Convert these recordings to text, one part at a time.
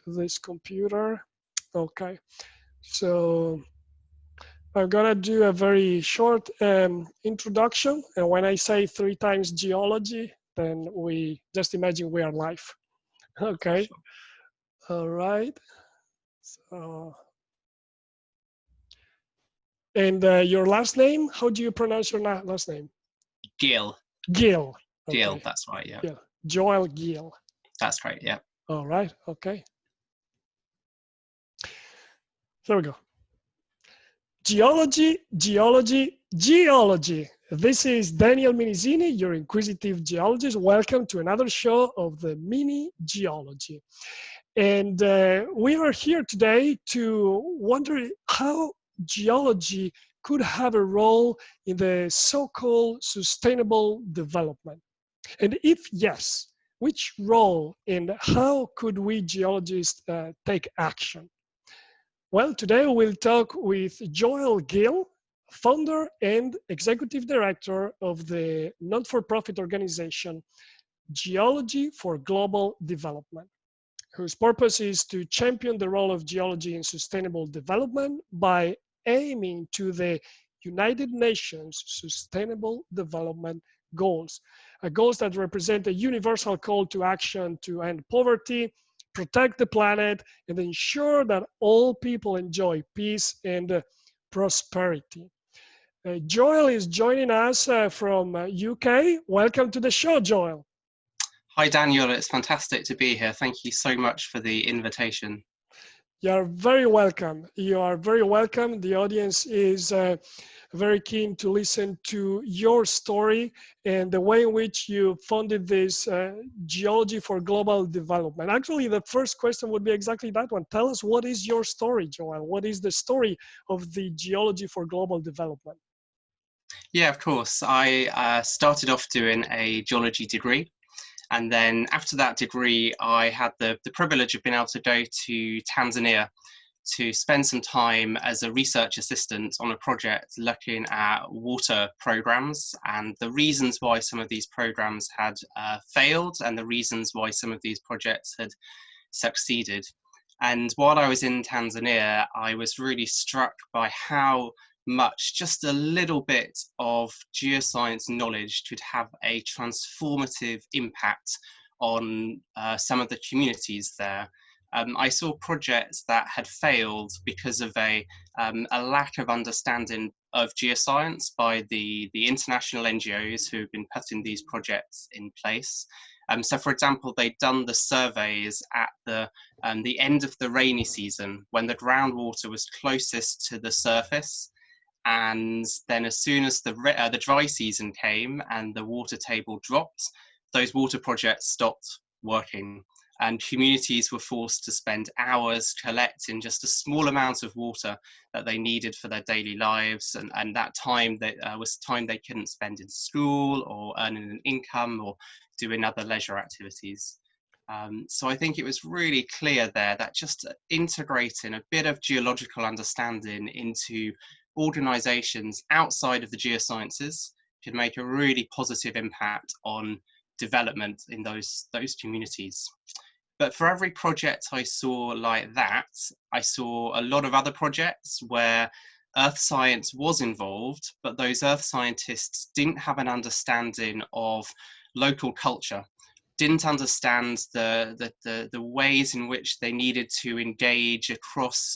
to this computer. Okay, so I'm gonna do a very short introduction, and when I say 3 times geology, then we just imagine we are live. Okay, Sure. all right. So, and your last name? How do you pronounce your last name? Gill. Gill. Gill, Okay, that's right, yeah. yeah, Joel Gill. That's great, yeah. All right. Okay. There we go. Geology, geology, geology. This is Daniel Minizini, your inquisitive geologist. Welcome to another show of the Mini Geology. And we are here today to wonder how geology could have a role in the so-called sustainable development. And if yes, which role and how could we geologists take action? Well, today we'll talk with Joel Gill, founder and executive director of the not-for-profit organization Geology for Global Development, whose purpose is to champion the role of geology in sustainable development by aiming to the United Nations Sustainable Development Goals, goals that represent a universal call to action to end poverty, protect the planet, and ensure that all people enjoy peace and prosperity. Joel is joining us from UK. Welcome to the show, Joel. Hi, Daniel. It's fantastic to be here. Thank you so much for the invitation. You are very welcome. You are very welcome. The audience is very keen to listen to your story and the way in which you funded this Geology for Global Development. Actually, the first question would be exactly that one. Tell us, what is your story, Joel? What is the story of the Geology for Global Development? Yeah, of course. I started off doing a geology degree. And then after that degree, I had the privilege of being able to go to Tanzania to spend some time as a research assistant on a project looking at water programs and the reasons why some of these programs had failed and the reasons why some of these projects had succeeded. And while I was in Tanzania, I was really struck by how much just a little bit of geoscience knowledge could have a transformative impact on some of the communities there. I saw projects that had failed because of a lack of understanding of geoscience by the international NGOs who have been putting these projects in place. So, for example, they'd done the surveys at the end of the rainy season when the groundwater was closest to the surface. And then as soon as the dry season came and the water table dropped, those water projects stopped working. And communities were forced to spend hours collecting just a small amount of water that they needed for their daily lives. And that time was time they couldn't spend in school or earning an income or doing other leisure activities. So I think it was really clear there that just integrating a bit of geological understanding into organizations outside of the geosciences could make a really positive impact on development in those communities. But for every project I saw like that, I saw a lot of other projects where earth science was involved, but those earth scientists didn't have an understanding of local culture, didn't understand the ways in which they needed to engage across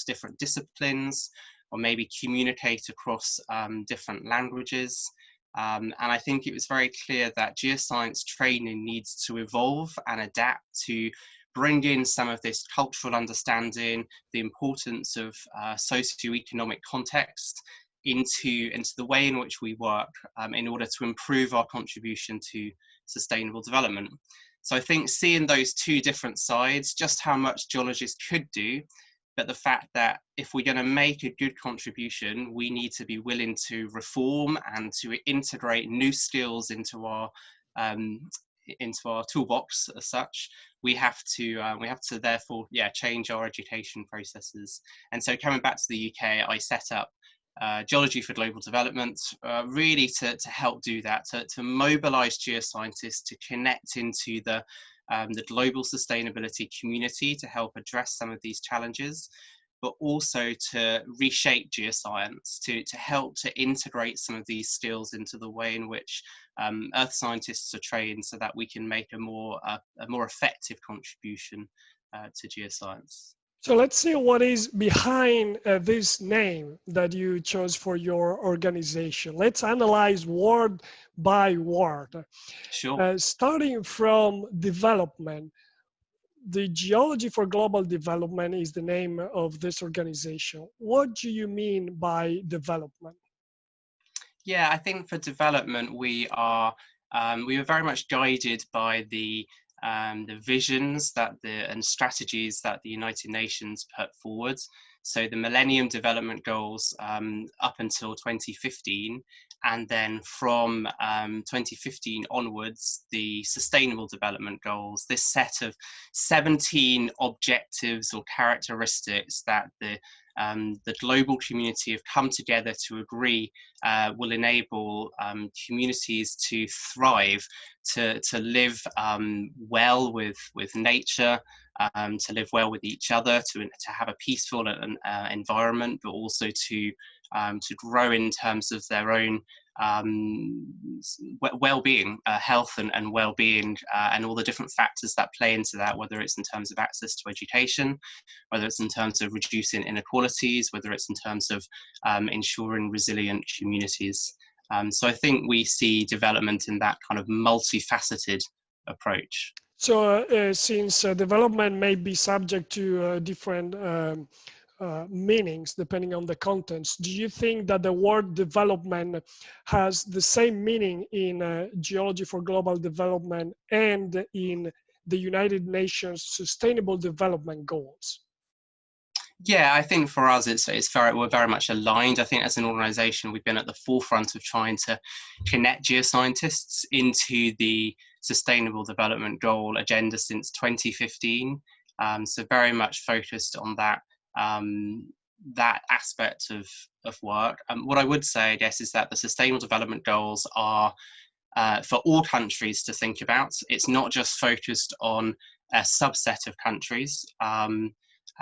different disciplines, or maybe communicate across different languages. And I think it was very clear that geoscience training needs to evolve and adapt to bring in some of this cultural understanding, the importance of socioeconomic context into the way in which we work in order to improve our contribution to sustainable development. So I think seeing those two different sides, just how much geologists could do, but the fact that if we're going to make a good contribution, we need to be willing to reform and to integrate new skills into our toolbox as such. We have to therefore change our education processes. And so coming back to the UK, I set up Geology for Global Development, really to help do that, to mobilize geoscientists to connect into the the global sustainability community to help address some of these challenges, but also to reshape geoscience, to help to integrate some of these skills into the way in which earth scientists are trained, so that we can make a more effective contribution to geoscience. So let's see what is behind this name that you chose for your organization. Let's analyze word by word. Sure. Starting from development, the Geology for Global Development is the name of this organization. What do you mean by development? Yeah, I think for development, we are very much guided by the visions and strategies that the United Nations put forward. So the Millennium Development Goals up until 2015, and then from 2015 onwards, the Sustainable Development Goals, this set of 17 objectives or characteristics that the global community have come together to agree will enable communities to thrive, to live well with nature, to live well with each other, to have a peaceful environment, but also to grow in terms of their own well-being, health and well-being, and all the different factors that play into that, whether it's in terms of access to education, whether it's in terms of reducing inequalities, whether it's in terms of ensuring resilient communities. So I think we see development in that kind of multifaceted approach. So since development may be subject to different meanings depending on the contents, do you think that the word development has the same meaning in Geology for Global Development and in the United Nations Sustainable Development Goals? Yeah, I think for us, we're very much aligned. I think as an organisation, we've been at the forefront of trying to connect geoscientists into the Sustainable Development Goal agenda since 2015. So very much focused on that that aspect of work. What I would say, I guess, is that the Sustainable Development Goals are for all countries to think about. It's not just focused on a subset of countries.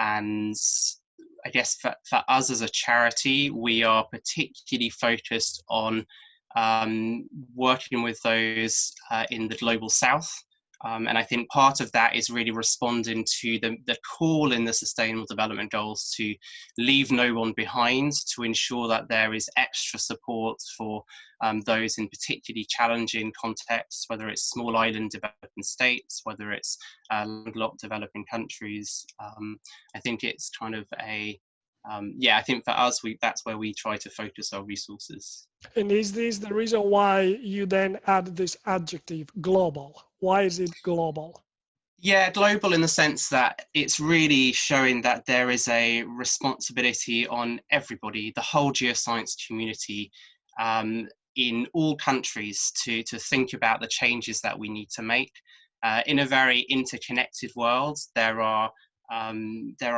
And I guess for us as a charity, we are particularly focused on working with those in the Global South. And I think part of that is really responding to the call in the Sustainable Development Goals to leave no one behind, to ensure that there is extra support for those in particularly challenging contexts, whether it's small island developing states, whether it's landlocked developing countries. I think it's kind of I think for us, that's where we try to focus our resources. And is this the reason why you then add this adjective, global? Why is it global? Yeah, global in the sense that it's really showing that there is a responsibility on everybody, the whole geoscience community, in all countries to think about the changes that we need to make. In a very interconnected world, there are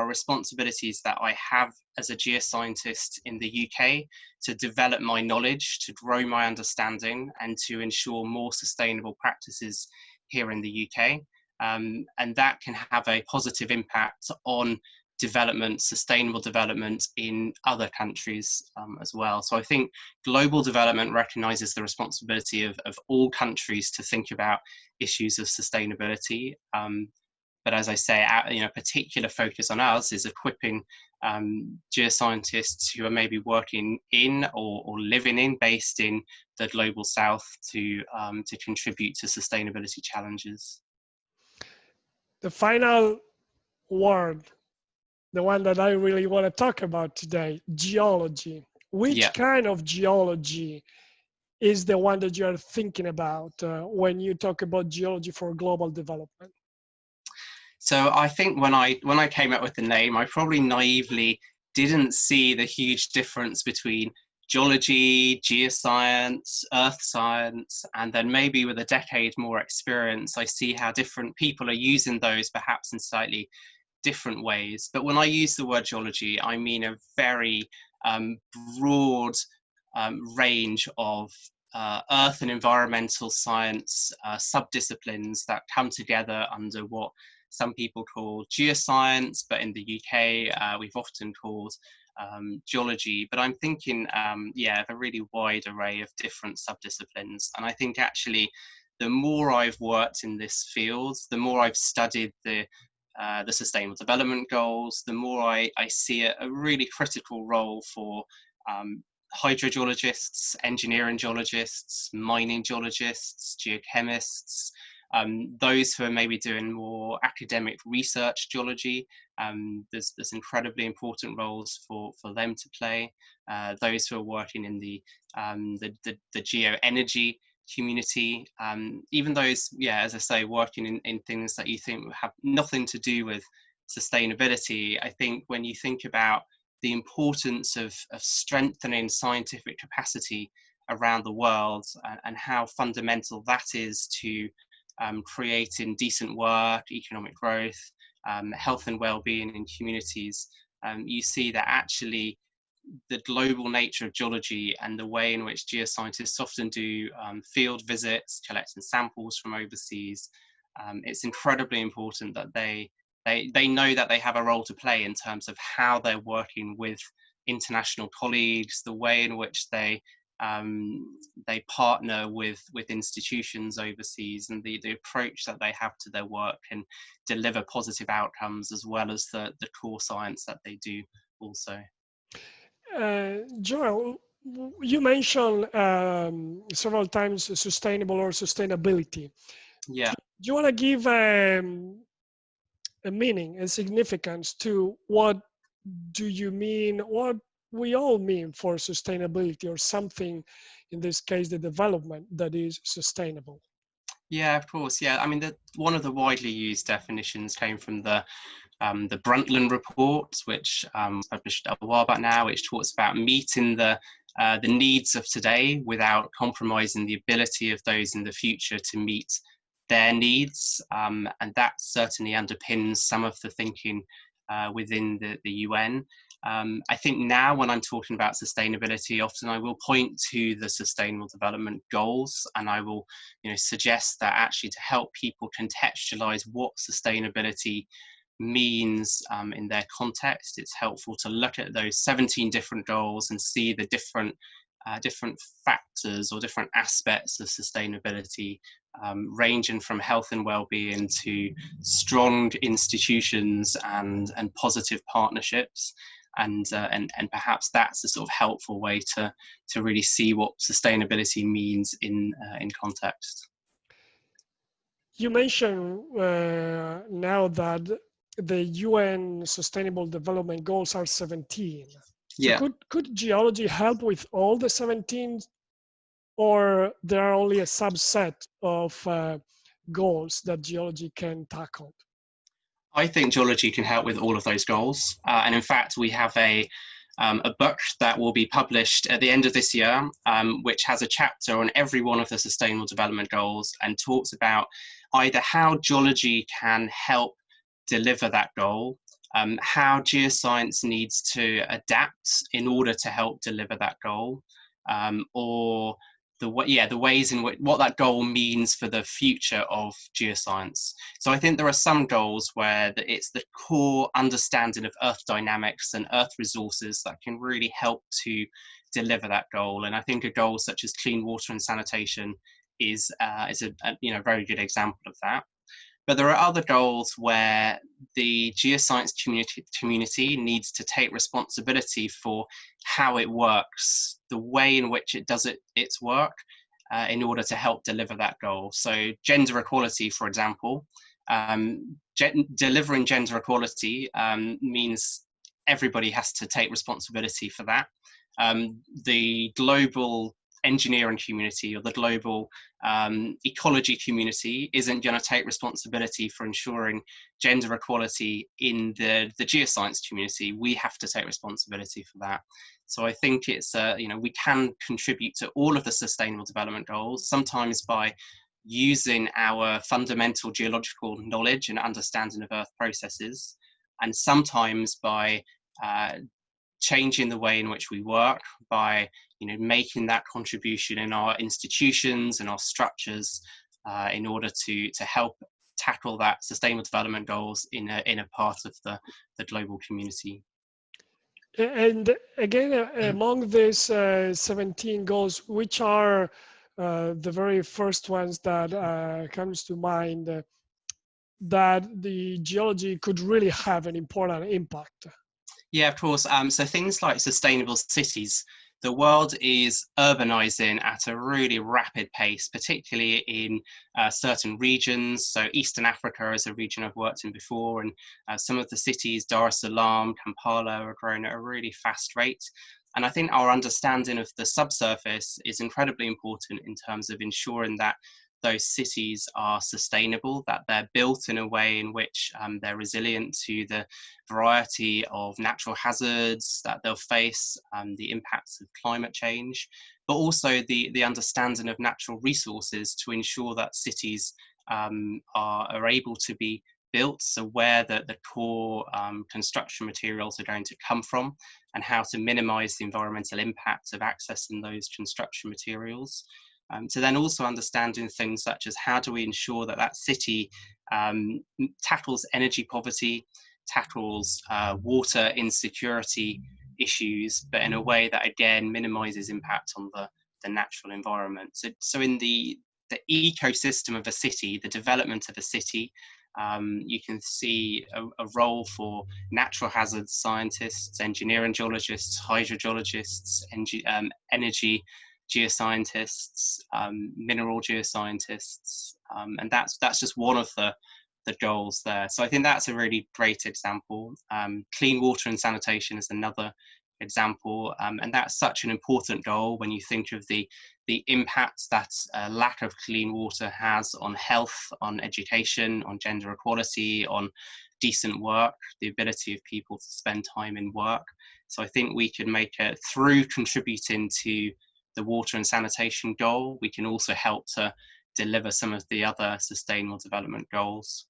responsibilities that I have as a geoscientist in the UK to develop my knowledge, to grow my understanding, and to ensure more sustainable practices here in the UK. And that can have a positive impact on development, sustainable development in other countries as well. So I think global development recognises the responsibility of all countries to think about issues of sustainability. But as I say, a particular focus on us is equipping geoscientists who are maybe working in or living in, based in the Global South, to contribute to sustainability challenges. The final word, the one that I really want to talk about today, geology. Which kind of geology is the one that you're thinking about when you talk about geology for global development? So I think when I came up with the name, I probably naively didn't see the huge difference between geology, geoscience, earth science, and then maybe with a decade more experience, I see how different people are using those perhaps in slightly different ways. But when I use the word geology, I mean a very broad range of earth and environmental science subdisciplines that come together under what some people call geoscience, but in the UK we've often called geology. But I'm thinking, yeah, of a really wide array of different subdisciplines. And I think actually, the more I've worked in this field, the more I've studied the Sustainable Development Goals, the more I see a really critical role for hydrogeologists, engineering geologists, mining geologists, geochemists, those who are maybe doing more academic research geology. There's incredibly important roles for them to play. Those who are working in the geoenergy community, even those, yeah, as I say, working in things that you think have nothing to do with sustainability. I think when you think about the importance of strengthening scientific capacity around the world, and how fundamental that is to creating decent work, economic growth, health and well-being in communities, you see that actually the global nature of geology and the way in which geoscientists often do field visits, collecting samples from overseas, it's incredibly important that they know that they have a role to play in terms of how they're working with international colleagues, the way in which they partner with institutions overseas, and the approach that they have to their work can deliver positive outcomes, as well as the core science that they do also. Joel, you mentioned several times sustainable or sustainability. Yeah. Do you want to give a meaning and significance to what do you mean, what we all mean for sustainability, or something, in this case, the development that is sustainable? Yeah, of course. Yeah, I mean, one of the widely used definitions came from the Brundtland report, which was published a while back now, which talks about meeting the needs of today without compromising the ability of those in the future to meet their needs, and that certainly underpins some of the thinking within the UN. I think now when I'm talking about sustainability, often I will point to the Sustainable Development Goals, and I will, suggest that actually to help people contextualize what sustainability means in their context, it's helpful to look at those 17 different goals and see the different factors or different aspects of sustainability, ranging from health and well-being to strong institutions and positive partnerships. And perhaps that's a sort of helpful way to really see what sustainability means in context. You mentioned now that the UN Sustainable Development Goals are 17. Yeah. So could geology help with all the 17, or there are only a subset of goals that geology can tackle? I think geology can help with all of those goals. And in fact, we have a book that will be published at the end of this year, which has a chapter on every one of the Sustainable Development Goals and talks about either how geology can help deliver that goal, how geoscience needs to adapt in order to help deliver that goal, or the ways in which what that goal means for the future of geoscience. So I think there are some goals where it's the core understanding of Earth dynamics and Earth resources that can really help to deliver that goal. And I think a goal such as clean water and sanitation is a very good example of that. But there are other goals where the geoscience community needs to take responsibility for how it works, the way in which it does its work, in order to help deliver that goal. So gender equality, for example, delivering gender equality means everybody has to take responsibility for that. The global engineering community or the global ecology community isn't going to take responsibility for ensuring gender equality in the geoscience community. We have to take responsibility for that. So I think it's we can contribute to all of the Sustainable Development Goals, sometimes by using our fundamental geological knowledge and understanding of Earth processes, and sometimes by changing the way in which we work, by making that contribution in our institutions and our structures in order to help tackle that sustainable development goals in a part of the global community. And again, among these 17 goals, which are the very first ones that comes to mind that the geology could really have an important impact? Yeah, of course. So things like sustainable cities. The world is urbanizing at a really rapid pace, particularly in certain regions. So Eastern Africa is a region I've worked in before, and some of the cities, Dar es Salaam, Kampala, are growing at a really fast rate. And I think our understanding of the subsurface is incredibly important in terms of ensuring that those cities are sustainable, that they're built in a way in which they're resilient to the variety of natural hazards that they'll face, the impacts of climate change, but also the understanding of natural resources to ensure that cities are able to be built, so where the core construction materials are going to come from and how to minimize the environmental impact of accessing those construction materials. So then also understanding things such as how do we ensure that that city tackles energy poverty, tackles water insecurity issues, but in a way that again minimizes impact on the natural environment. So in the ecosystem of a city, the development of a city, you can see a role for natural hazards scientists, engineering geologists, hydrogeologists, energy geoscientists, mineral geoscientists, and that's just one of the goals there. So I think that's a really great example. Clean water and sanitation is another example, and that's such an important goal when you think of the impact that lack of clean water has on health, on education, on gender equality, on decent work, the ability of people to spend time in work. So I think we can make it, through contributing to the water and sanitation goal, we can also help to deliver some of the other sustainable development goals.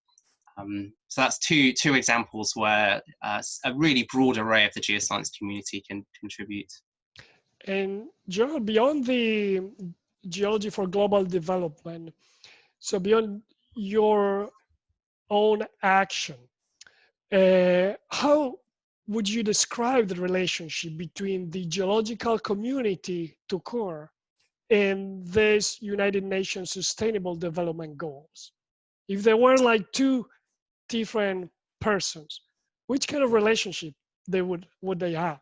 So that's two examples where a really broad array of the geoscience community can contribute. And Joel, beyond the geology for global development, so beyond your own action, how would you describe the relationship between the geological community to core and these United Nations Sustainable Development Goals? If there were like two different persons, which kind of relationship would they have?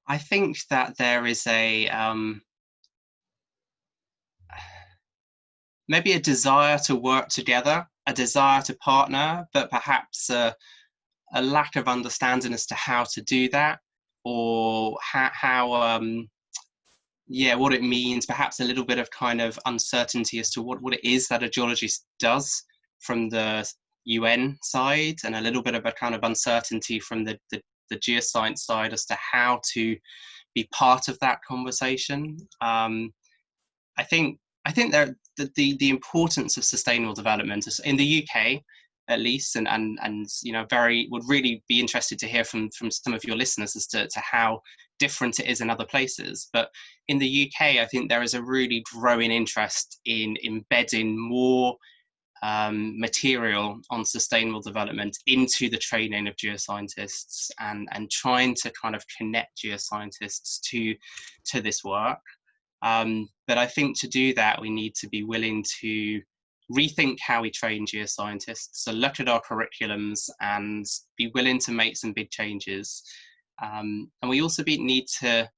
I think that there is maybe a desire to work together, a desire to partner, but perhaps a lack of understanding as to how to do that, or what it means, perhaps a little bit of kind of uncertainty as to what it is that a geologist does from the UN side, and a little bit of a kind of uncertainty from the geoscience side as to how to be part of that conversation. I think the importance of sustainable development is, in the UK at least, and would really be interested to hear from some of your listeners as to how different it is in other places. But in the UK, I think there is a really growing interest in embedding more material on sustainable development into the training of geoscientists, and trying to kind of connect geoscientists to this work. But I think to do that, we need to be willing to rethink how we train geoscientists. So look at our curriculums and be willing to make some big changes. And we also need to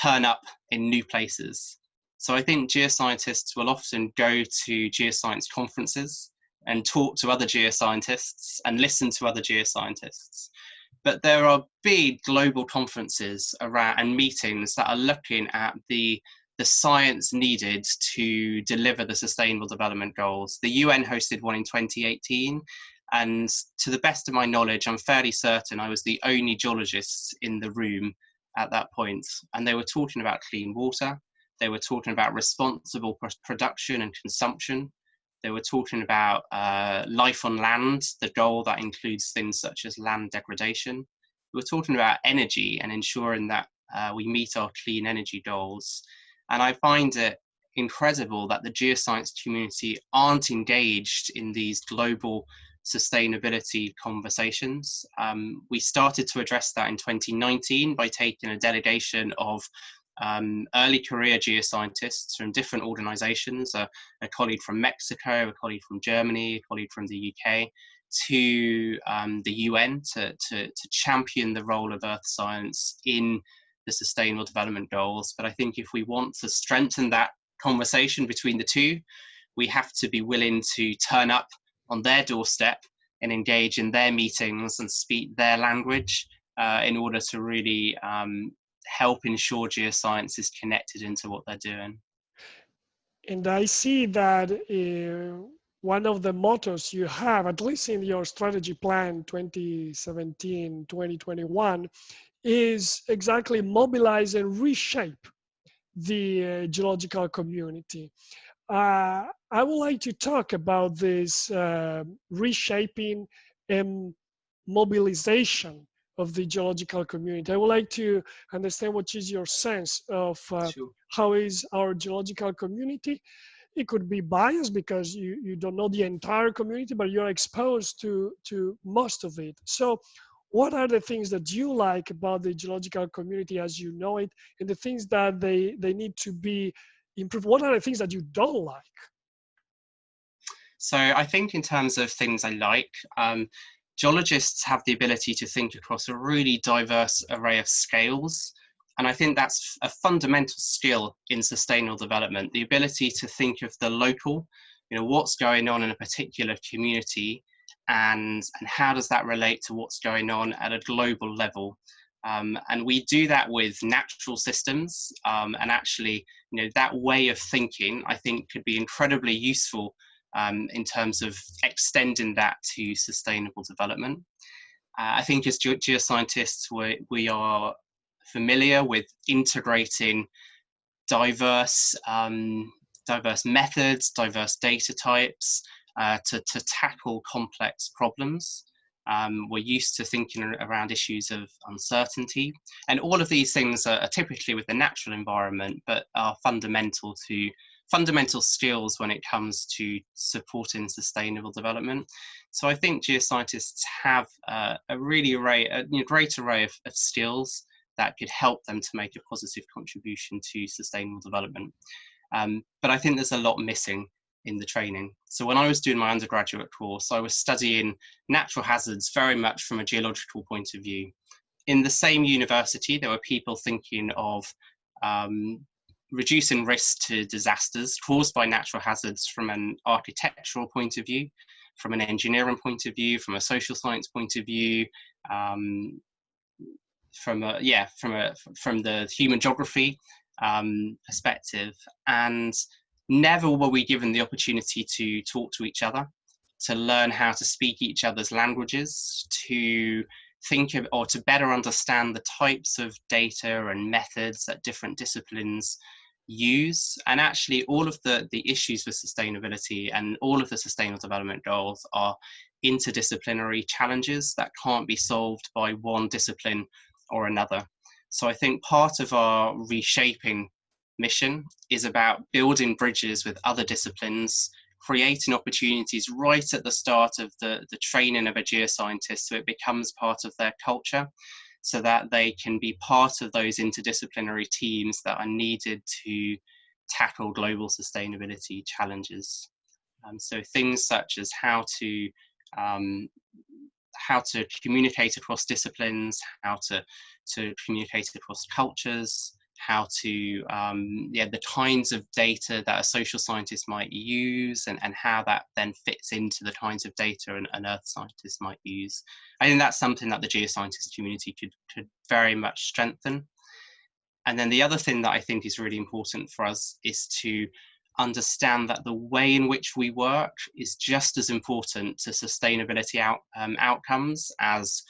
turn up in new places. So I think geoscientists will often go to geoscience conferences and talk to other geoscientists and listen to other geoscientists. But there are big global conferences around and meetings that are looking at the science needed to deliver the Sustainable Development Goals. The UN hosted one in 2018, and to the best of my knowledge, I'm fairly certain I was the only geologist in the room at that point. And they were talking about clean water, they were talking about responsible production and consumption, they were talking about life on land, the goal that includes things such as land degradation. We were talking about energy and ensuring that we meet our clean energy goals. And I find it incredible that the geoscience community aren't engaged in these global sustainability conversations. We started to address that in 2019 by taking a delegation of early career geoscientists from different organizations, a colleague from Mexico, a colleague from Germany, a colleague from the UK, to the UN to champion the role of earth science in the Sustainable Development Goals. But I think if we want to strengthen that conversation between the two, we have to be willing to turn up on their doorstep and engage in their meetings and speak their language in order to really help ensure geoscience is connected into what they're doing. And I see that one of the mottos you have, at least in your strategy plan 2017-2021, is exactly mobilize and reshape the geological community. I would like to talk about this reshaping and mobilization of the geological community. I would like to understand what is your sense of Sure. how is our geological community. It could be biased because you don't know the entire community, but you're exposed to most of it. So what are the things that you like about the geological community as you know it, and the things that they need to be improved? What are the things that you don't like? So I think in terms of things I like, geologists have the ability to think across a really diverse array of scales. And I think that's a fundamental skill in sustainable development, the ability to think of the local, what's going on in a particular community, and how does that relate to what's going on at a global level. And we do that with natural systems. And actually, that way of thinking, I think, could be incredibly useful in terms of extending that to sustainable development. I think as geoscientists, we are familiar with integrating diverse methods, diverse data types to tackle complex problems. We're used to thinking around issues of uncertainty, and all of these things are typically with the natural environment, but are fundamental skills when it comes to supporting sustainable development. So I think geoscientists have a great array of skills that could help them to make a positive contribution to sustainable development. But I think there's a lot missing in the training. So when I was doing my undergraduate course, I was studying natural hazards very much from a geological point of view. In the same university, there were people thinking of reducing risk to disasters caused by natural hazards from an architectural point of view, from an engineering point of view, from a social science point of view, from the human geography perspective. And never were we given the opportunity to talk to each other, to learn how to speak each other's languages, to think of, or to better understand the types of data and methods that different disciplines use. And actually all of the issues with sustainability and all of the sustainable development goals are interdisciplinary challenges that can't be solved by one discipline or another. So I think part of our reshaping mission is about building bridges with other disciplines, creating opportunities right at the start of the training of a geoscientist, so it becomes part of their culture, so that they can be part of those interdisciplinary teams that are needed to tackle global sustainability challenges. So things such as how to communicate across disciplines, how to communicate across cultures, how to, the kinds of data that a social scientist might use, and how that then fits into the kinds of data an earth scientist might use. I think that's something that the geoscientist community could very much strengthen. And then the other thing that I think is really important for us is to understand that the way in which we work is just as important to sustainability outcomes as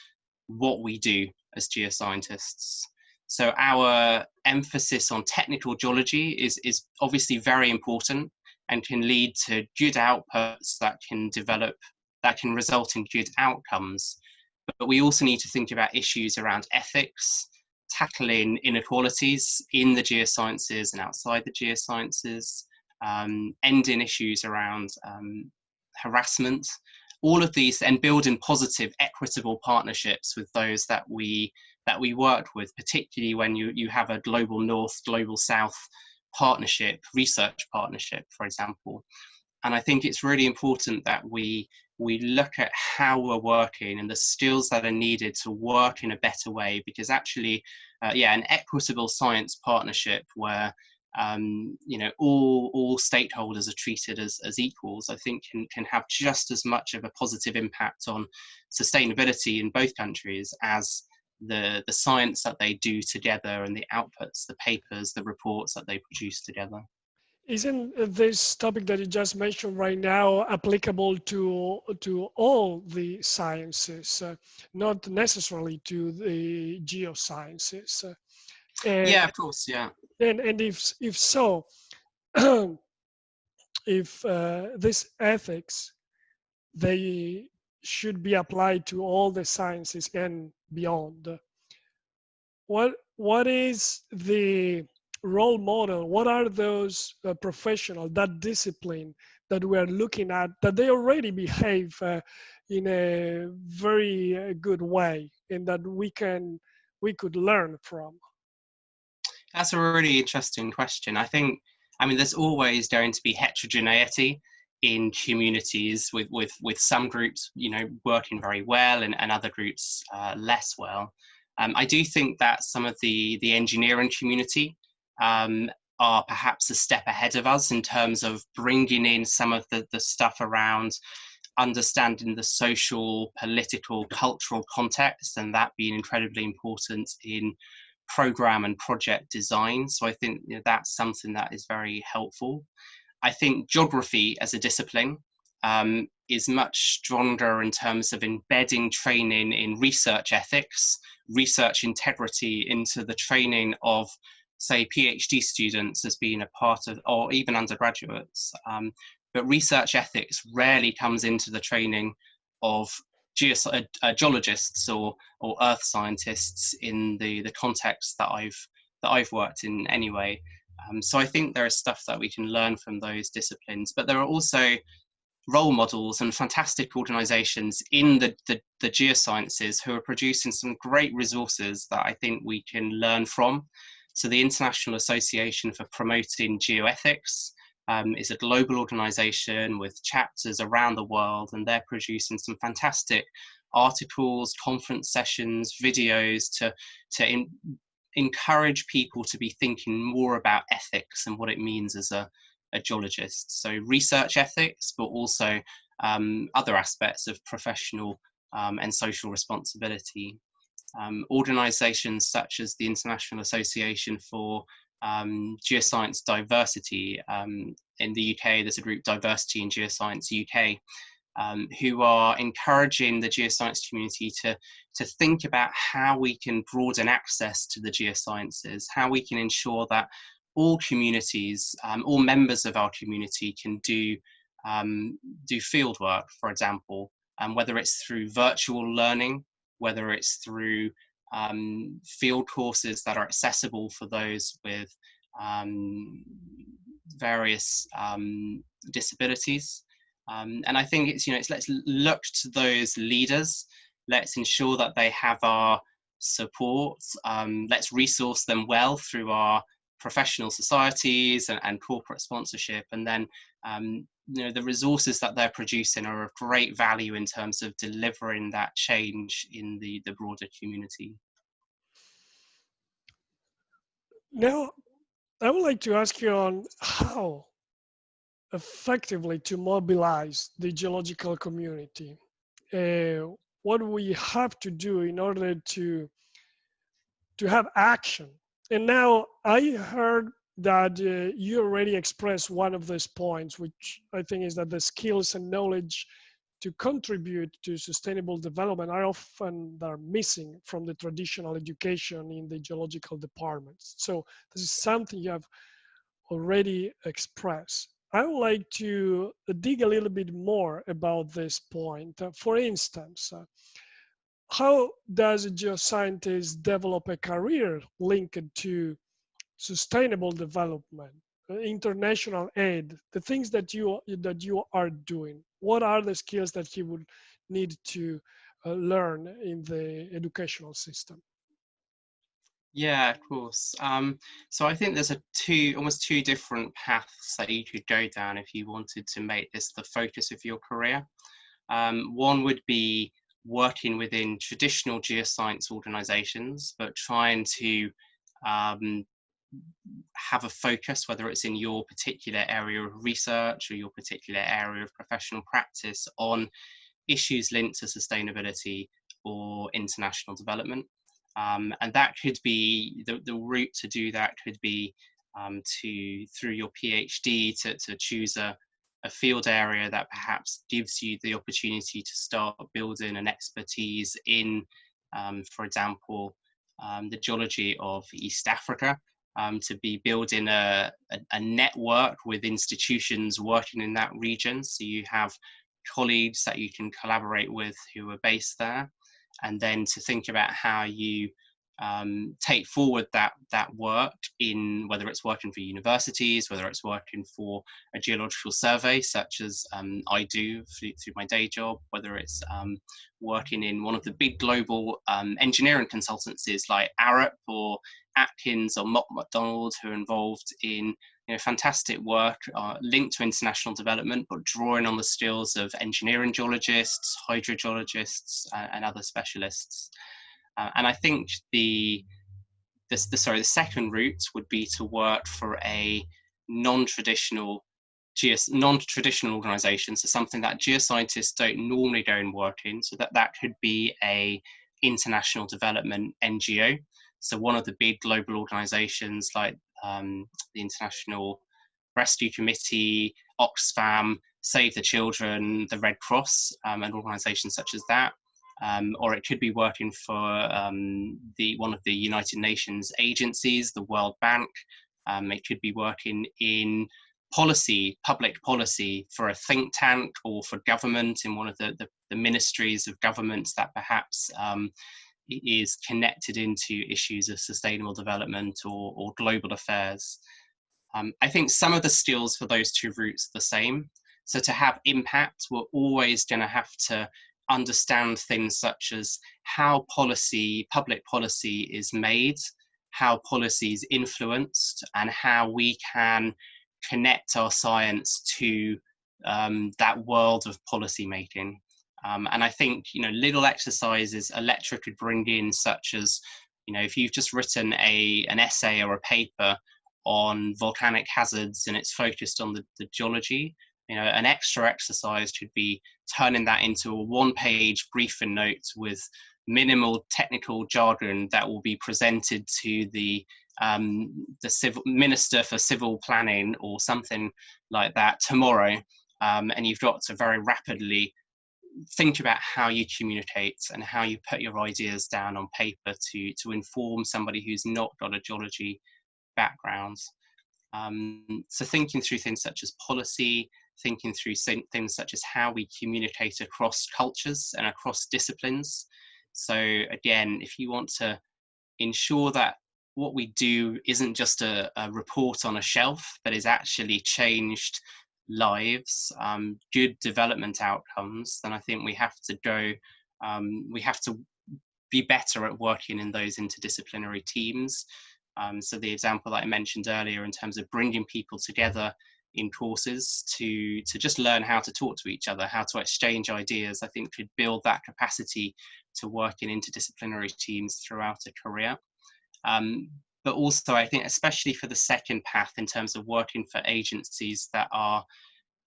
what we do as geoscientists. So our emphasis on technical geology is obviously very important and can lead to good outputs that can result in good outcomes. But we also need to think about issues around ethics, tackling inequalities in the geosciences and outside the geosciences, ending issues around harassment, all of these, and building positive, equitable partnerships with those that we work with, particularly when you have a global north, global south partnership, research partnership, for example. And I think it's really important that we look at how we're working and the skills that are needed to work in a better way, because actually, an equitable science partnership where all stakeholders are treated as equals, I think can have just as much of a positive impact on sustainability in both countries as the science that they do together and the outputs, the papers, the reports that they produce together. Isn't this topic that you just mentioned right now applicable to all the sciences, not necessarily to the geosciences? Yeah, And of course, yeah. and if so, if this ethics they should be applied to all the sciences and beyond, what is the role model? What are those professionals, that discipline that we are looking at, that they already behave in a very good way, and that we could learn from? That's a really interesting question. I mean, there's always going to be heterogeneity in communities with some groups, working very well and other groups less well. I do think that some of the engineering community are perhaps a step ahead of us in terms of bringing in some of the stuff around understanding the social, political, cultural context, and that being incredibly important in program and project design. So I think that's something that is very helpful. I think geography as a discipline is much stronger in terms of embedding training in research ethics, research integrity into the training of, say, PhD students as being a part of, or even undergraduates. But research ethics rarely comes into the training of geologists or earth scientists in the context that I've worked in anyway. So I think there is stuff that we can learn from those disciplines, but there are also role models and fantastic organizations in the geosciences who are producing some great resources that I think we can learn from. So the International Association for Promoting Geoethics is a global organization with chapters around the world, and they're producing some fantastic articles, conference sessions, videos to encourage people to be thinking more about ethics and what it means as a geologist. So research ethics, but also other aspects of professional and social responsibility. Organizations such as the International Association for Geoscience Diversity, in the UK, there's a group, Diversity in Geoscience UK, who are encouraging the geoscience community to think about how we can broaden access to the geosciences, how we can ensure that all communities, all members of our community can do field work, for example, whether it's through virtual learning, whether it's through field courses that are accessible for those with various disabilities. And I think it's let's look to those leaders. Let's ensure that they have our support. Let's resource them well through our professional societies and corporate sponsorship. And then the resources that they're producing are of great value in terms of delivering that change in the broader community. Now, I would like to ask you on how effectively to mobilize the geological community. What we have to do in order to have action. And now I heard that you already expressed one of those points, which I think is that the skills and knowledge to contribute to sustainable development are often are missing from the traditional education in the geological departments. So this is something you have already expressed. I would like to dig a little bit more about this point. For instance, how does a geoscientist develop a career linked to sustainable development, international aid, the things that you are doing? What are the skills that he would need to learn in the educational system? Yeah, of course. So I think there's almost two different paths that you could go down if you wanted to make this the focus of your career. One would be working within traditional geoscience organizations, but trying to um, have a focus, whether it's in your particular area of research or your particular area of professional practice, on issues linked to sustainability or international development. And that could be the route to do that could be through your PhD to choose a field area that perhaps gives you the opportunity to start building an expertise in, for example, the geology of East Africa, to be building a network with institutions working in that region. So you have colleagues that you can collaborate with who are based there, and then to think about how you take forward that work in, whether it's working for universities, whether it's working for a geological survey such as I do through my day job, whether it's working in one of the big global engineering consultancies like Arup or Atkins or Mott MacDonald, who are involved in fantastic work linked to international development, but drawing on the skills of engineering geologists, hydrogeologists, and other specialists. And I think the second route would be to work for a non-traditional organization, so something that geoscientists don't normally go and work in. So that could be a international development NGO. So one of the big global organizations like the International Rescue Committee, Oxfam, Save the Children, the Red Cross, and organizations such as that. Or it could be working for one of the United Nations agencies, the World Bank. It could be working in public policy for a think tank, or for government in one of the ministries of governments that perhaps is connected into issues of sustainable development or global affairs. I think some of the skills for those two routes are the same. So to have impact, we're always going to have to understand things such as how public policy is made, how policy is influenced, and how we can connect our science to that world of policy making. And I think little exercises a lecturer could bring in, such as if you've just written an essay or a paper on volcanic hazards and it's focused on the geology, an extra exercise could be turning that into a one-page briefing note with minimal technical jargon that will be presented to the civil minister for civil planning or something like that tomorrow. And you've got to very rapidly think about how you communicate and how you put your ideas down on paper to inform somebody who's not got a geology background. So thinking through things such as policy, thinking through things such as how we communicate across cultures and across disciplines. So again, if you want to ensure that what we do isn't just a report on a shelf, but is actually changed lives, good development outcomes, then I think we have to be better at working in those interdisciplinary teams. So the example that I mentioned earlier in terms of bringing people together in courses to just learn how to talk to each other, how to exchange ideas, I think could build that capacity to work in interdisciplinary teams throughout a career. But also I think, especially for the second path, in terms of working for agencies that are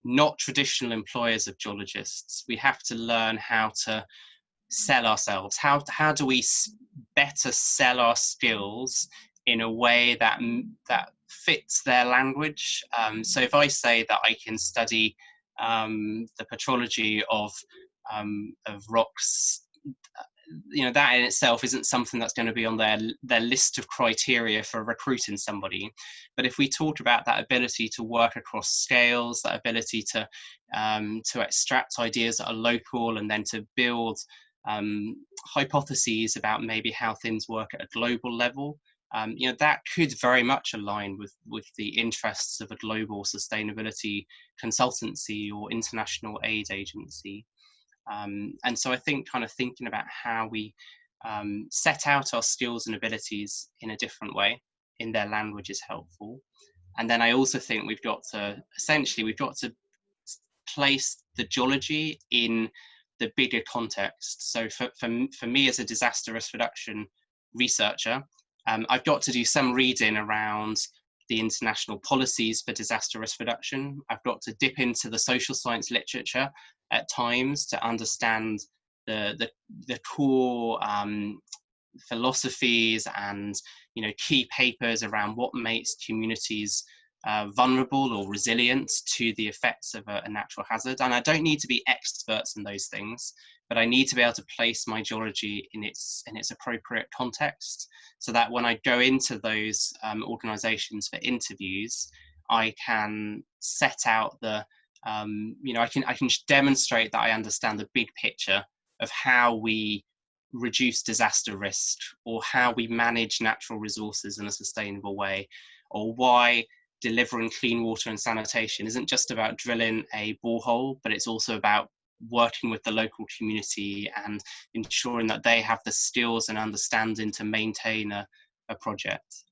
not traditional employers of geologists, we have to learn how to sell ourselves. How do we better sell our skills in a way that fits their language? So if I say that I can study the petrology of rocks, that in itself isn't something that's going to be on their list of criteria for recruiting somebody. But if we talk about that ability to work across scales, that ability to extract ideas that are local and then to build hypotheses about maybe how things work at a global level, that could very much align with the interests of a global sustainability consultancy or international aid agency. And so I think kind of thinking about how we set out our skills and abilities in a different way in their language is helpful. And then I also think we've got to place the geology in the bigger context. So for me as a disaster risk reduction researcher, I've got to do some reading around the international policies for disaster risk reduction. I've got to dip into the social science literature at times to understand the core philosophies and key papers around what makes communities vulnerable or resilient to the effects of a natural hazard. And I don't need to be experts in those things, but I need to be able to place my geology in its appropriate context, so that when I go into those organizations for interviews, I can set out I can demonstrate that I understand the big picture of how we reduce disaster risk, or how we manage natural resources in a sustainable way, or why delivering clean water and sanitation isn't just about drilling a borehole, but it's also about working with the local community and ensuring that they have the skills and understanding to maintain a project.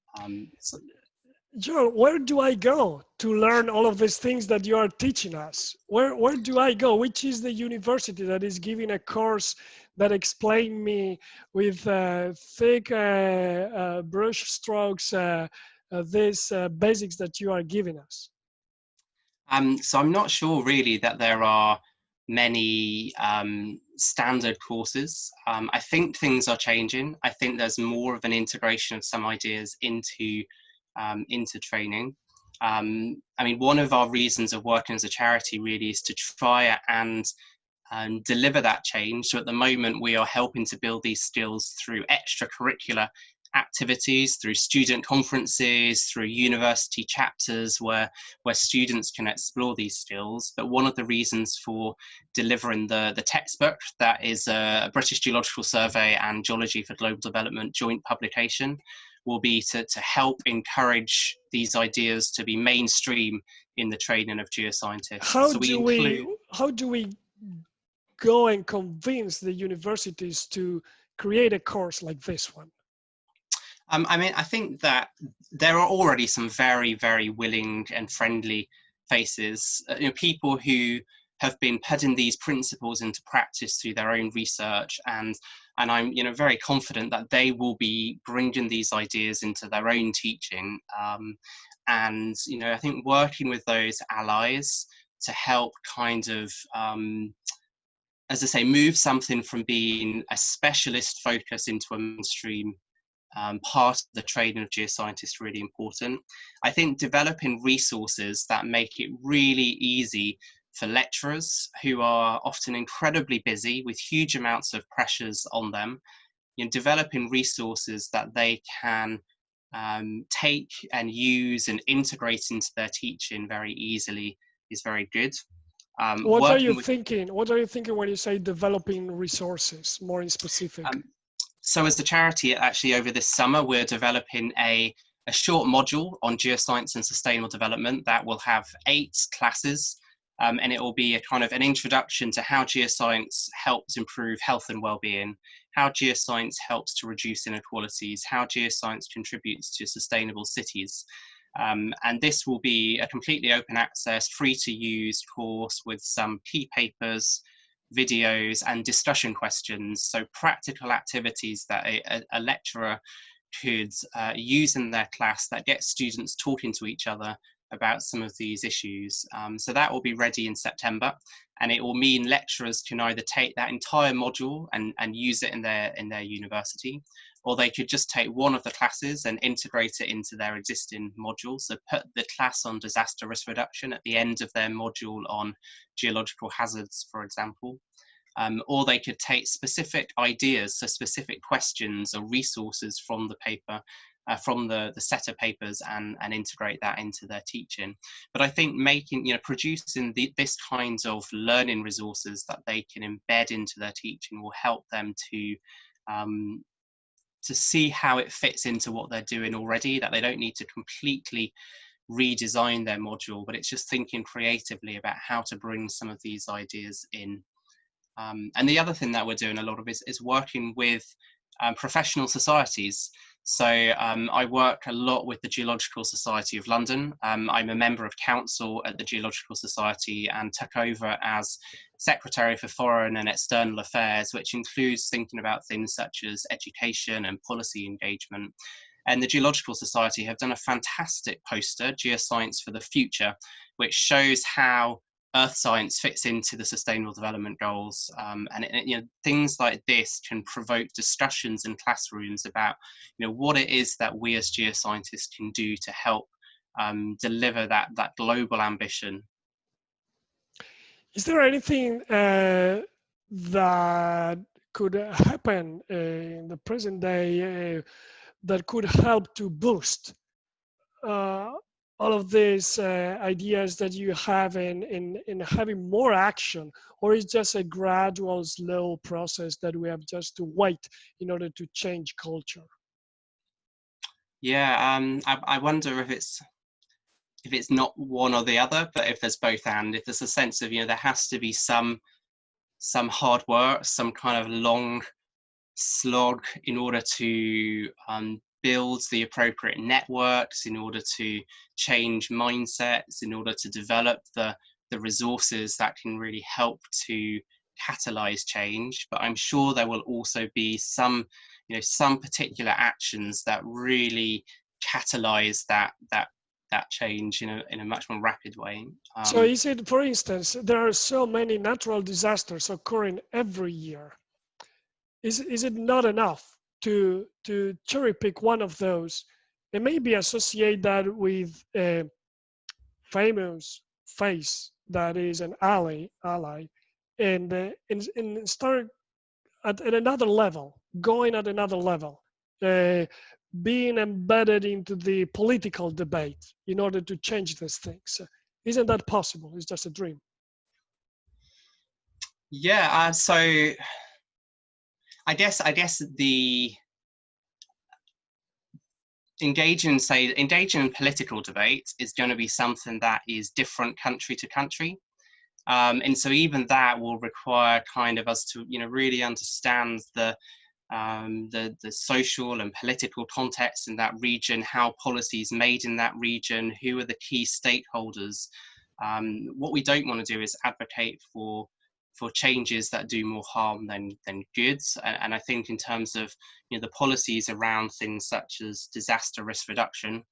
Joel, where do I go to learn all of these things that you are teaching us? Where do I go? Which is the university that is giving a course that explain me with thick brush strokes these basics that you are giving us? So I'm not sure really that there are many standard courses. I think things are changing. I think there's more of an integration of some ideas into training. I mean, one of our reasons of working as a charity really is to try and deliver that change. So at the moment, we are helping to build these skills through extracurricular activities, through student conferences, through university chapters where students can explore these skills. But one of the reasons for delivering the textbook, that is a British Geological Survey and Geology for Global Development joint publication, will be to help encourage these ideas to be mainstream in the training of geoscientists. How do we go and convince the universities to create a course like this one? I mean, I think that there are already some very, very willing and friendly faces, people who have been putting these principles into practice through their own research, and I'm very confident that they will be bringing these ideas into their own teaching. And I think working with those allies to help kind of as I say, move something from being a specialist focus into a mainstream part of the training of geoscientists really important. I think developing resources that make it really easy for lecturers who are often incredibly busy with huge amounts of pressures on them, developing resources that they can take and use and integrate into their teaching very easily is very good. What are you thinking? What are you thinking when you say developing resources, more in specific? So as the charity, actually over this summer, we're developing a short module on geoscience and sustainable development that will have 8 classes, and it will be a kind of an introduction to how geoscience helps improve health and well-being, how geoscience helps to reduce inequalities, how geoscience contributes to sustainable cities. And this will be a completely open access, free to use course with some key papers, videos and discussion questions, so practical activities that a lecturer could use in their class that get students talking to each other about some of these issues. So that will be ready in September, and it will mean lecturers can either take that entire module and use it in their university, or they could just take one of the classes and integrate it into their existing module. So put the class on disaster risk reduction at the end of their module on geological hazards, for example. Or they could take specific ideas, so specific questions or resources from the paper from the SETA papers and integrate that into their teaching. But I think producing this kinds of learning resources that they can embed into their teaching will help them to see how it fits into what they're doing already, that they don't need to completely redesign their module, but it's just thinking creatively about how to bring some of these ideas in. And the other thing that we're doing a lot of is working with professional societies. So I work a lot with the Geological Society of London. I'm a member of council at the Geological Society and took over as Secretary for Foreign and External Affairs, which includes thinking about things such as education and policy engagement. And the Geological Society have done a fantastic poster, Geoscience for the Future, which shows how Earth science fits into the Sustainable Development Goals, and things like this can provoke discussions in classrooms about what it is that we as geoscientists can do to help deliver that global ambition. Is there anything that could happen in the present day that could help to boost all of these ideas that you have in having more action, or is just a gradual, slow process that we have just to wait in order to change culture? Yeah, I wonder if it's not one or the other, but if there's both, and if there's a sense of there has to be some hard work, some kind of long slog in order to build the appropriate networks, in order to change mindsets, in order to develop the resources that can really help to catalyze change. But I'm sure there will also be some particular actions that really catalyze that change in a much more rapid way. So is it, for instance, there are so many natural disasters occurring every year. Is it not enough to cherry pick one of those and maybe associate that with a famous face that is an ally, and start at another level, going at another level, being embedded into the political debate in order to change these things? Isn't that possible? It's just a dream. Yeah, so I guess the engaging in political debate is going to be something that is different country to country. And so even that will require kind of us to really understand the social and political context in that region, how policy is made in that region, who are the key stakeholders. What we don't want to do is advocate for changes that do more harm than good. And I think in terms of the policies around things such as disaster risk reduction,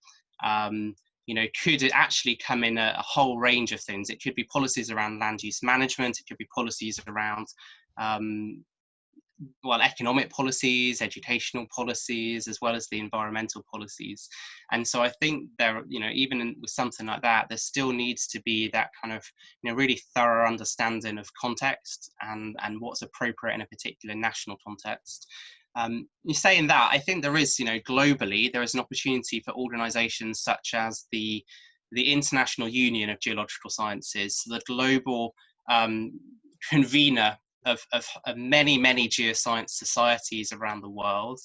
could it actually come in a whole range of things. It could be policies around land use management, it could be policies around economic policies, educational policies, as well as the environmental policies. And so I think there, even with something like that, there still needs to be that kind of, really thorough understanding of context and what's appropriate in a particular national context. You saying that, I think there is, globally, there is an opportunity for organisations such as the International Union of Geological Sciences, the global convener of many geoscience societies around the world,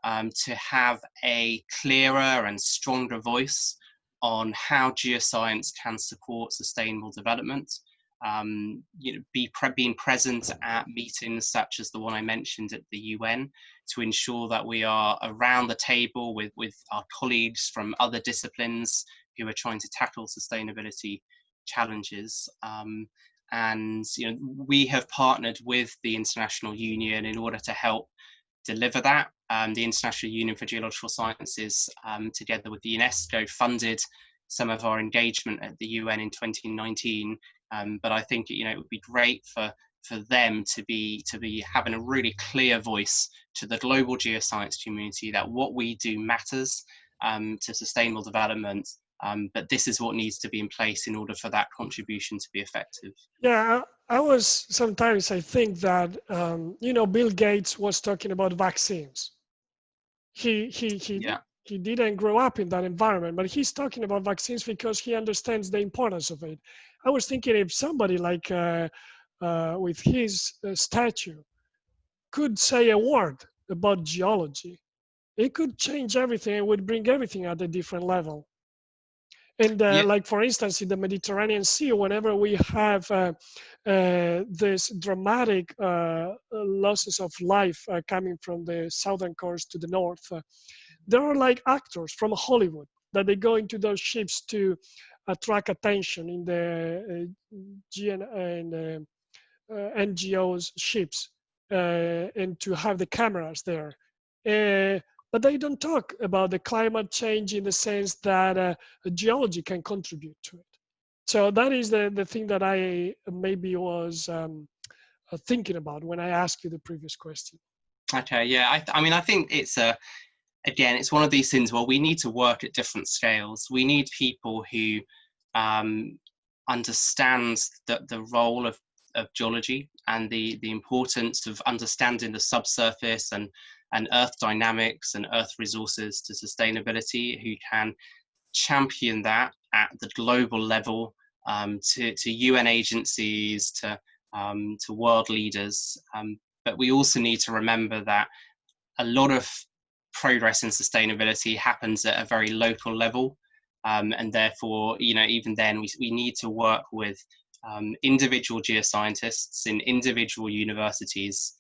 to have a clearer and stronger voice on how geoscience can support sustainable development. Being present at meetings such as the one I mentioned at the UN to ensure that we are around the table with our colleagues from other disciplines who are trying to tackle sustainability challenges. And we have partnered with the International Union in order to help deliver that. The International Union for Geological Sciences, together with the UNESCO, funded some of our engagement at the UN in 2019. But I think it would be great for them to be having a really clear voice to the global geoscience community that what we do matters to sustainable development. But this is what needs to be in place in order for that contribution to be effective. Yeah, I think that Bill Gates was talking about vaccines. He Yeah. He didn't grow up in that environment, but he's talking about vaccines because he understands the importance of it. I was thinking if somebody like with his stature could say a word about geology, it could change everything and would bring everything at a different level. And Yeah, like for instance, in the Mediterranean Sea, whenever we have this dramatic losses of life coming from the southern coast to the north, there are like actors from Hollywood that they go into those ships to attract attention in the NGOs ships and to have the cameras there. But they don't talk about the climate change in the sense that geology can contribute to it. So that is the thing that I maybe was thinking about when I asked you the previous question. okay, yeah. I mean, I think it's again, it's one of these things where we need to work at different scales. We need people who understand the role of geology and the importance of understanding the subsurface and earth dynamics and earth resources to sustainability, who can champion that at the global level, to UN agencies, to world leaders. But we also need to remember that a lot of progress in sustainability happens at a very local level. And therefore, even then we need to work with individual geoscientists in individual universities,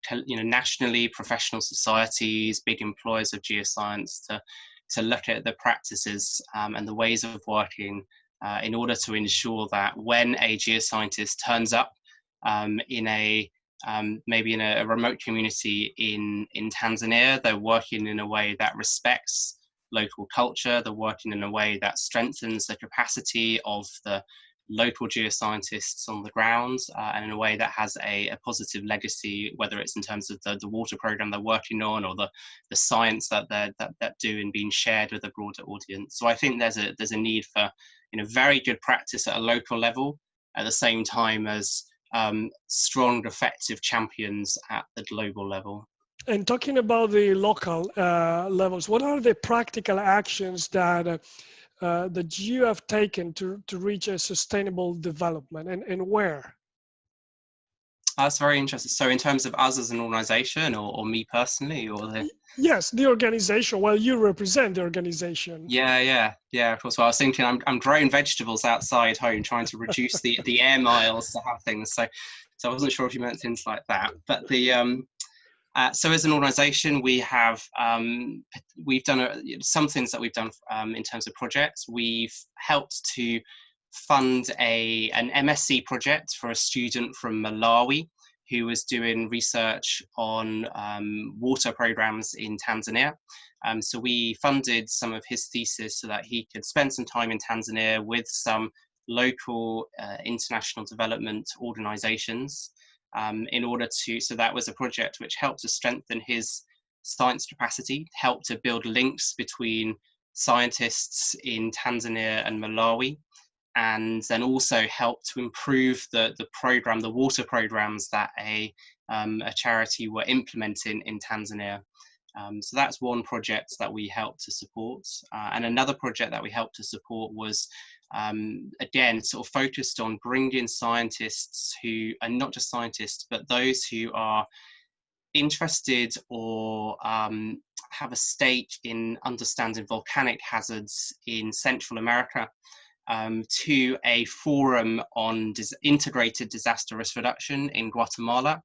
nationally, professional societies, big employers of geoscience, to look at the practices and the ways of working in order to ensure that when a geoscientist turns up in maybe in a remote community in Tanzania, they're working in a way that respects local culture, they're working in a way that strengthens the capacity of the local geoscientists on the ground, and in a way that has a positive legacy, whether it's in terms of the water program they're working on or the science that they're doing being shared with a broader audience. So I think there's a need for very good practice at a local level at the same time as strong, effective champions at the global level. And talking about the local levels, what are the practical actions that you have taken to reach a sustainable development, and where? That's very interesting. So in terms of us as an organization, or me personally, or the... Yes, the organization. Well, you represent the organization. Yeah. Of course. Well, I was thinking I'm growing vegetables outside home, trying to reduce the air miles to have things. So I wasn't sure if you meant things like that. But so as an organisation, we've done some things that we've done in terms of projects. We've helped to fund an MSc project for a student from Malawi who was doing research on water programs in Tanzania. So we funded some of his thesis so that he could spend some time in Tanzania with some local international development organizations in order to, so that was a project which helped to strengthen his science capacity, helped to build links between scientists in Tanzania and Malawi, and then also help to improve the program, the water programs that a charity were implementing in Tanzania. So that's one project that we helped to support. And another project that we helped to support was, again, sort of focused on bringing scientists who, and not just scientists, but those who are interested or have a stake in understanding volcanic hazards in Central America, to a forum on integrated disaster risk reduction in Guatemala.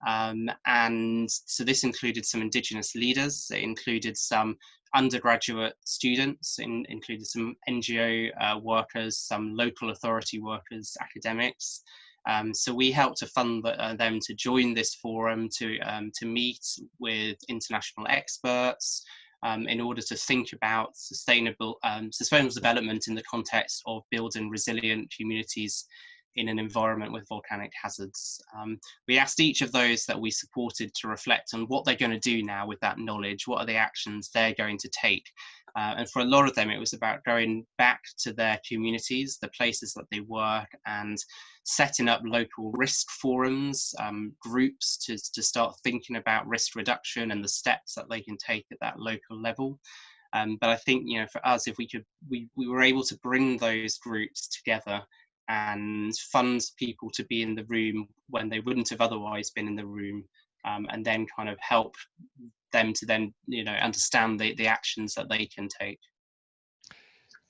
And so this included some indigenous leaders, it included some undergraduate students, included some NGO workers, some local authority workers, academics. So we helped to fund them to join this forum, to meet with international experts, in order to think about sustainable development in the context of building resilient communities in an environment with volcanic hazards. We asked each of those that we supported to reflect on what they're going to do now with that knowledge. What are the actions they're going to take? And for a lot of them, it was about going back to their communities, the places that they work, and setting up local risk forums, groups to start thinking about risk reduction and the steps that they can take at that local level. But I think, you know, for us, if we were able to bring those groups together and fund people to be in the room when they wouldn't have otherwise been in the room, and then kind of help them to then, you know, understand the actions that they can take.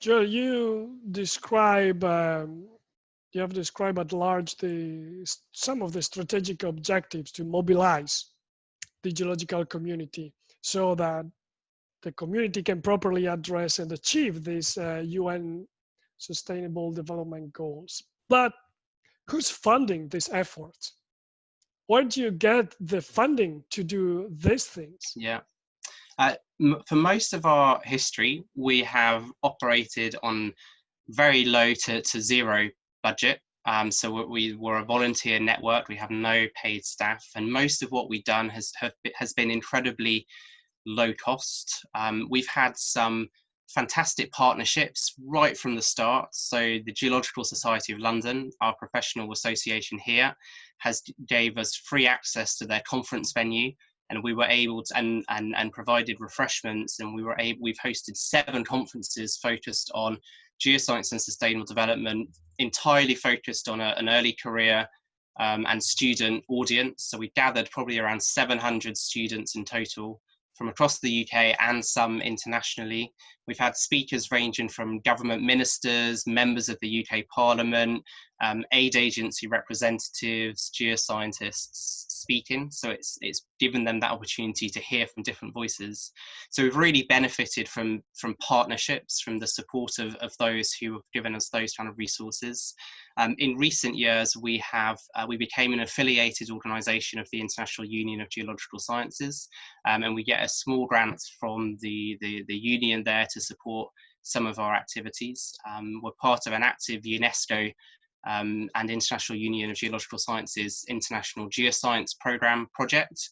Joel, you describe, you have described at large some of the strategic objectives to mobilize the geological community so that the community can properly address and achieve these UN Sustainable Development Goals. But who's funding these efforts? Where do you get the funding to do these things? Yeah. For most of our history, we have operated on very low to zero budget. So we were a volunteer network. We have no paid staff, and most of what we've done has been incredibly low cost. We've had some fantastic partnerships right from the start. So the Geological Society of London, our professional association here, gave us free access to their conference venue, and we were able to and provided refreshments, and we've hosted 7 conferences focused on geoscience and sustainable development, entirely focused on an early career and student audience. So we gathered probably around 700 students in total from across the UK and some internationally. We've had speakers ranging from government ministers, members of the UK Parliament, aid agency representatives, geoscientists speaking. So it's given them that opportunity to hear from different voices. So we've really benefited from partnerships, from the support of those who have given us those kind of resources. In recent years, we became an affiliated organisation of the International Union of Geological Sciences, and we get a small grant from the union there to support some of our activities. We're part of an active UNESCO and International Union of Geological Sciences International Geoscience project.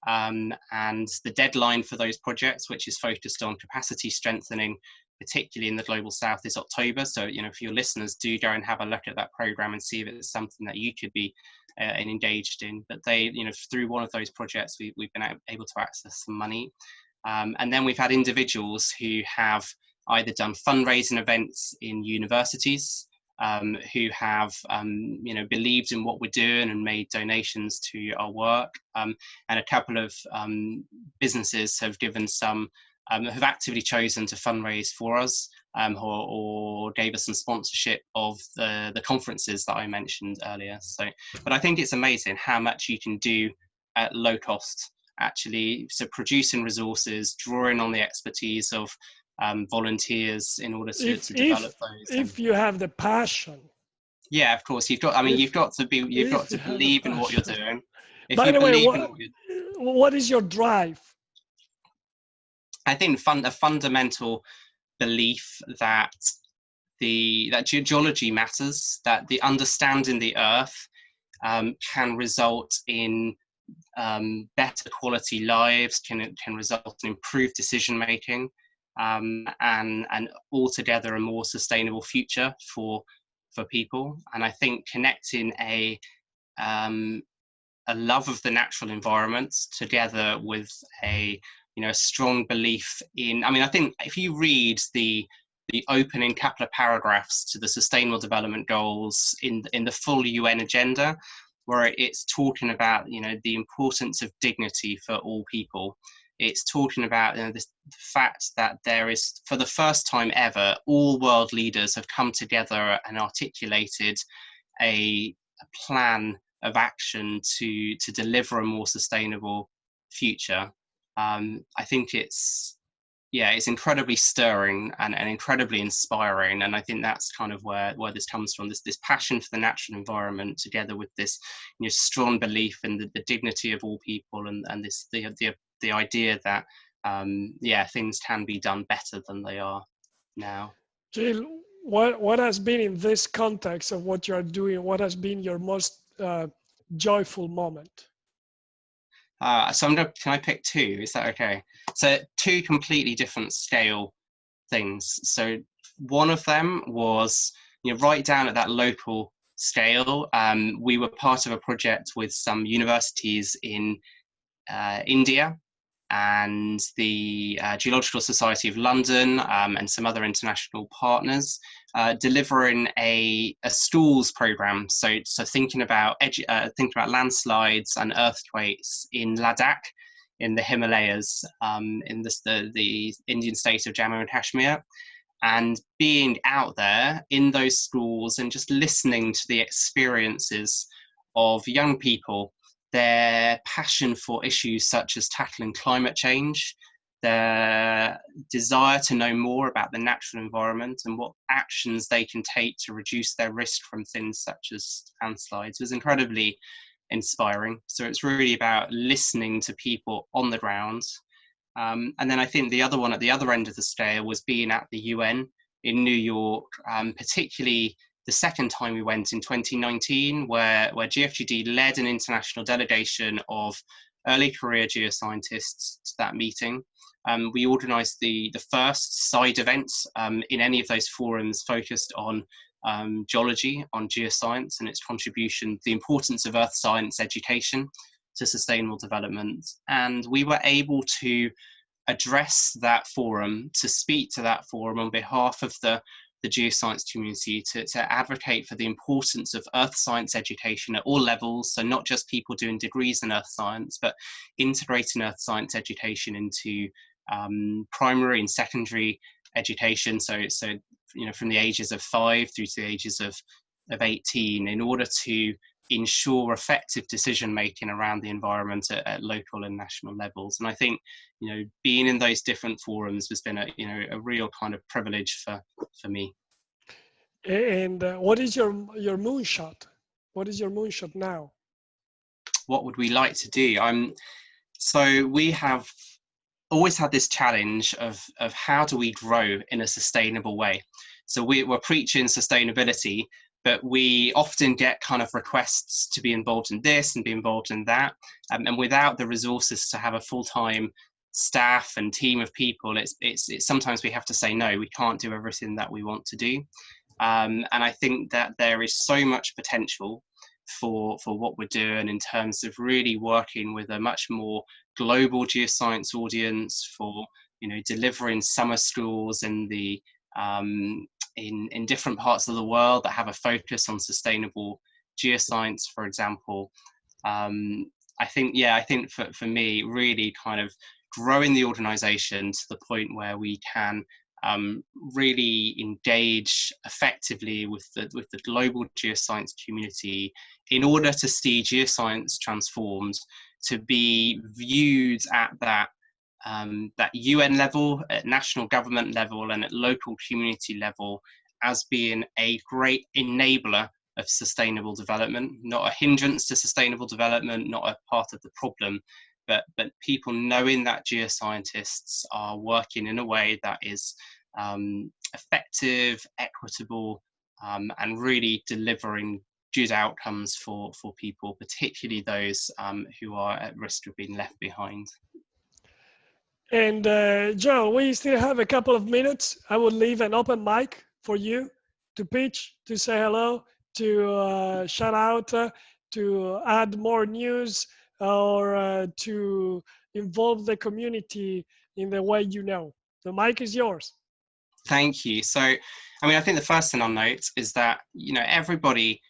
And the deadline for those projects, which is focused on capacity strengthening, particularly in the Global South, is October. So, you know, for your listeners, do go and have a look at that program and see if it's something that you could be engaged in. But they, you know, through one of those projects, we've been able to access some money. And then we've had individuals who have either done fundraising events in universities, who have you know, believed in what we're doing and made donations to our work, and a couple of businesses have given some have actively chosen to fundraise for us, or gave us some sponsorship of the conferences that I mentioned earlier. So, but I think it's amazing how much you can do at low cost, actually. So producing resources, drawing on the expertise of volunteers in order to develop those. If you have the passion. Yeah, of course. You've got to believe in what you're doing. By the way, what is your drive? I think a fundamental belief that geology matters, that the understanding the earth can result in better quality lives, can result in improved decision making, and altogether a more sustainable future for people. And I think connecting a love of the natural environment together with a strong belief in, I mean, I think if you read the opening couple of paragraphs to the Sustainable Development Goals in the full UN agenda, where it's talking about the importance of dignity for all people, it's talking about the fact that there is, for the first time ever, all world leaders have come together and articulated a plan of action to deliver a more sustainable future. I think it's incredibly stirring and incredibly inspiring, and I think that's kind of where this comes from. This passion for the natural environment, together with this strong belief in the dignity of all people, and this the idea that things can be done better than they are now. Jill, what has been in this context of what you are doing, what has been your most joyful moment? So can I pick two? Is that okay? So two completely different scale things. So one of them was, right down at that local scale. We were part of a project with some universities in India and the Geological Society of London and some other international partners, delivering a schools program. So thinking about landslides and earthquakes in Ladakh, in the Himalayas, in the Indian state of Jammu and Kashmir, and being out there in those schools and just listening to the experiences of young people, their passion for issues such as tackling climate change, their desire to know more about the natural environment and what actions they can take to reduce their risk from things such as landslides was incredibly inspiring. So it's really about listening to people on the ground. And then I think the other one at the other end of the scale was being at the UN in New York, particularly the second time we went in 2019, where GFGD led an international delegation of early career geoscientists to that meeting. We organised the first side event in any of those forums focused on geology, on geoscience and its contribution, the importance of earth science education to sustainable development. And we were able to address that forum, to speak to that forum on behalf of the geoscience community, to advocate for the importance of earth science education at all levels. So not just people doing degrees in earth science, but integrating earth science education into primary and secondary education. So from the ages of 5 through to the ages of 18, in order to ensure effective decision making around the environment at local and national levels. And I think, being in those different forums has been a real kind of privilege for me. And what is your moonshot? What is your moonshot now? What would we like to do? So we have always had this challenge of how do we grow in a sustainable way. So we're preaching sustainability, but we often get kind of requests to be involved in this and be involved in that. And without the resources to have a full-time staff and team of people, it's sometimes we have to say, no, we can't do everything that we want to do. And I think that there is so much potential for what we're doing in terms of really working with a much more global geoscience audience, for delivering summer schools in the in different parts of the world that have a focus on sustainable geoscience, for example. I think for me, really kind of growing the organization to the point where we can really engage effectively with the global geoscience community in order to see geoscience transformed to be viewed at that UN level, at national government level, and at local community level as being a great enabler of sustainable development, not a hindrance to sustainable development, not a part of the problem, but people knowing that geoscientists are working in a way that is effective, equitable, and really delivering good outcomes for people, particularly those who are at risk of being left behind. And Joe, we still have a couple of minutes. I will leave an open mic for you to pitch, to say hello, to shout out, to add more news, or to involve the community in the way you know. The mic is yours. Thank you. So, I think the first thing I'll note is that, everybody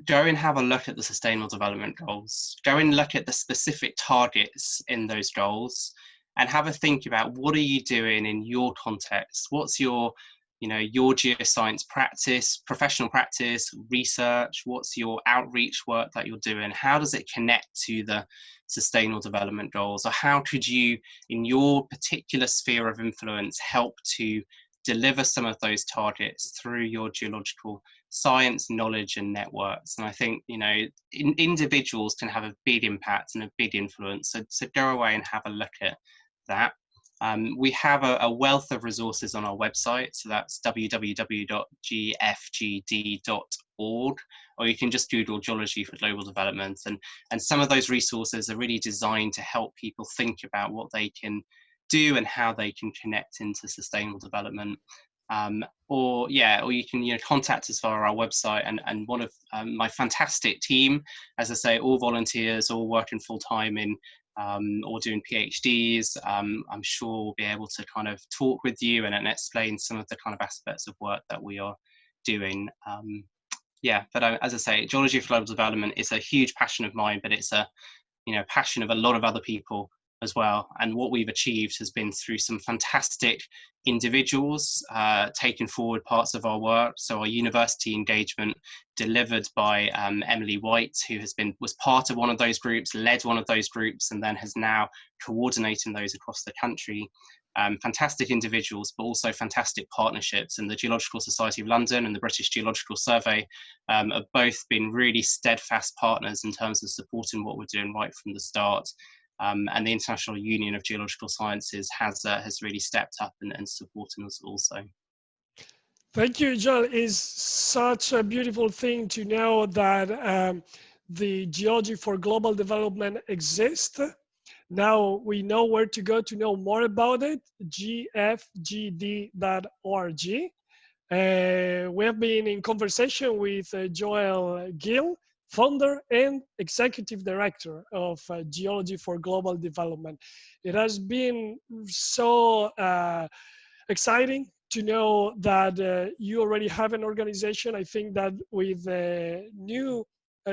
go and have a look at the Sustainable Development Goals. Go and look at the specific targets in those goals and have a think about what are you doing in your context? What's your geoscience practice, professional practice, research? What's your outreach work that you're doing? How does it connect to the Sustainable Development Goals? Or how could you, in your particular sphere of influence, help to deliver some of those targets through your geological science, knowledge, and networks? And I think, individuals can have a big impact and a big influence. So go away and have a look at that. We have a wealth of resources on our website, so that's www.gfgd.org, or you can just Google Geology for Global Development, and some of those resources are really designed to help people think about what they can do and how they can connect into sustainable development. Or you can contact us via our website, and one of my fantastic team, as I say, all volunteers, all working full time in or doing PhDs. I'm sure we'll be able to kind of talk with you and explain some of the kind of aspects of work that we are doing. But as I say, Geology for Global Development is a huge passion of mine, but it's a passion of a lot of other people as well. And what we've achieved has been through some fantastic individuals taking forward parts of our work. So our university engagement delivered by Emily White, who was part of one of those groups, led one of those groups, and then has now coordinating those across the country. Fantastic individuals, but also fantastic partnerships. And the Geological Society of London and the British Geological Survey have both been really steadfast partners in terms of supporting what we're doing right from the start. And the International Union of Geological Sciences has really stepped up and supporting us also. Thank you, Joel. It's such a beautiful thing to know that the Geology for Global Development exists. Now we know where to go to know more about it, gfgd.org. We have been in conversation with Joel Gill, founder and executive director of Geology for Global Development. It has been so exciting to know that you already have an organization. I think that with the new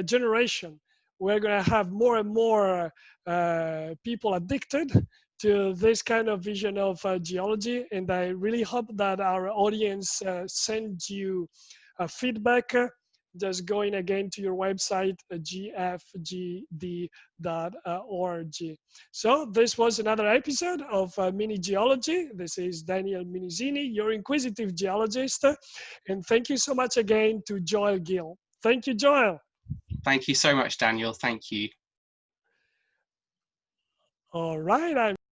generation, we're going to have more and more people addicted to this kind of vision of geology. And I really hope that our audience sends you feedback. Just going again to your website, gfgd.org. So this was another episode of Mini Geology. This is Daniel Minizini, your inquisitive geologist. And thank you so much again to Joel Gill. Thank you, Joel. Thank you so much, Daniel. Thank you. All right.